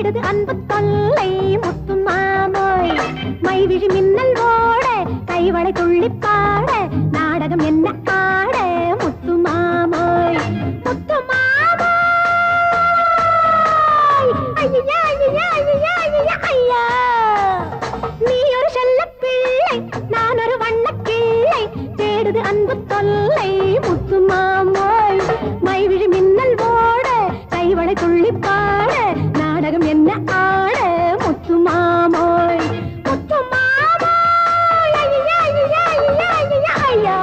தேடுது அன்பு தொல்லை முத்து மாமோய் மைவிழி மின்னல் ஓட கைவளை துள்ளி பாட நாடகம் என்ன ஆட முத்து மாமோய் முத்து மாமோய் ஐயா ஐயா ஐயா ஐயா ஐயா நீ ஒரு செல்ல பிள்ளை நான் ஒரு வண்ண கிள்ளை தேடுது அன்பு தொல்லை முத்து மாமோய் மைவிழி மின்னல் ஓட கைவளை துள்ளி பாட நாடகம் என்ன ஆட முத்து மாமோய் முத்து மாமோய் ஐயா ஐயா ஐயா ஐயா ஐயா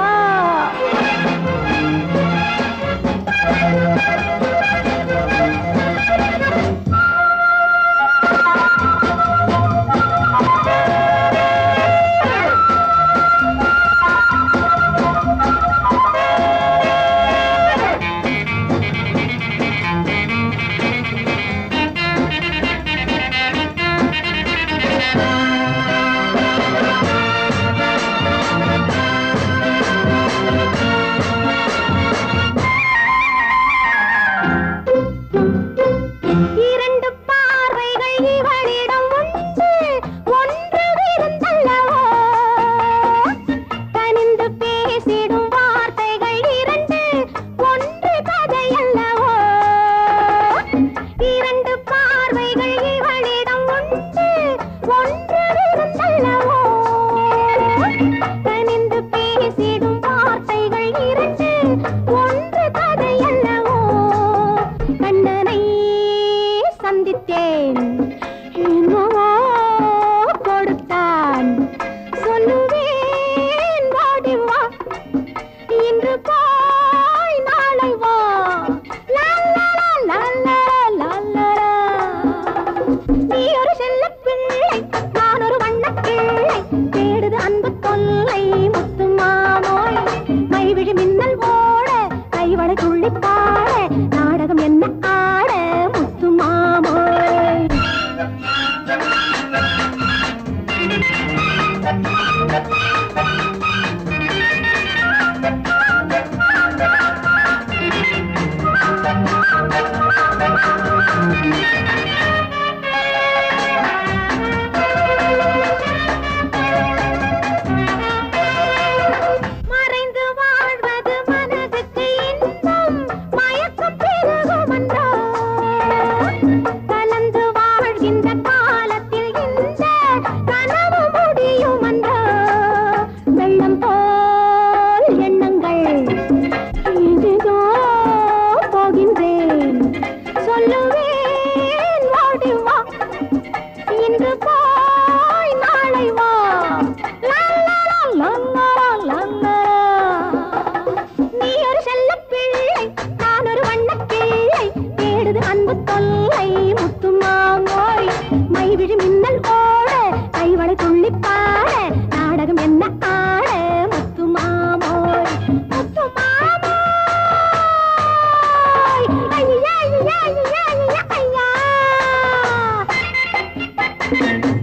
Thank you.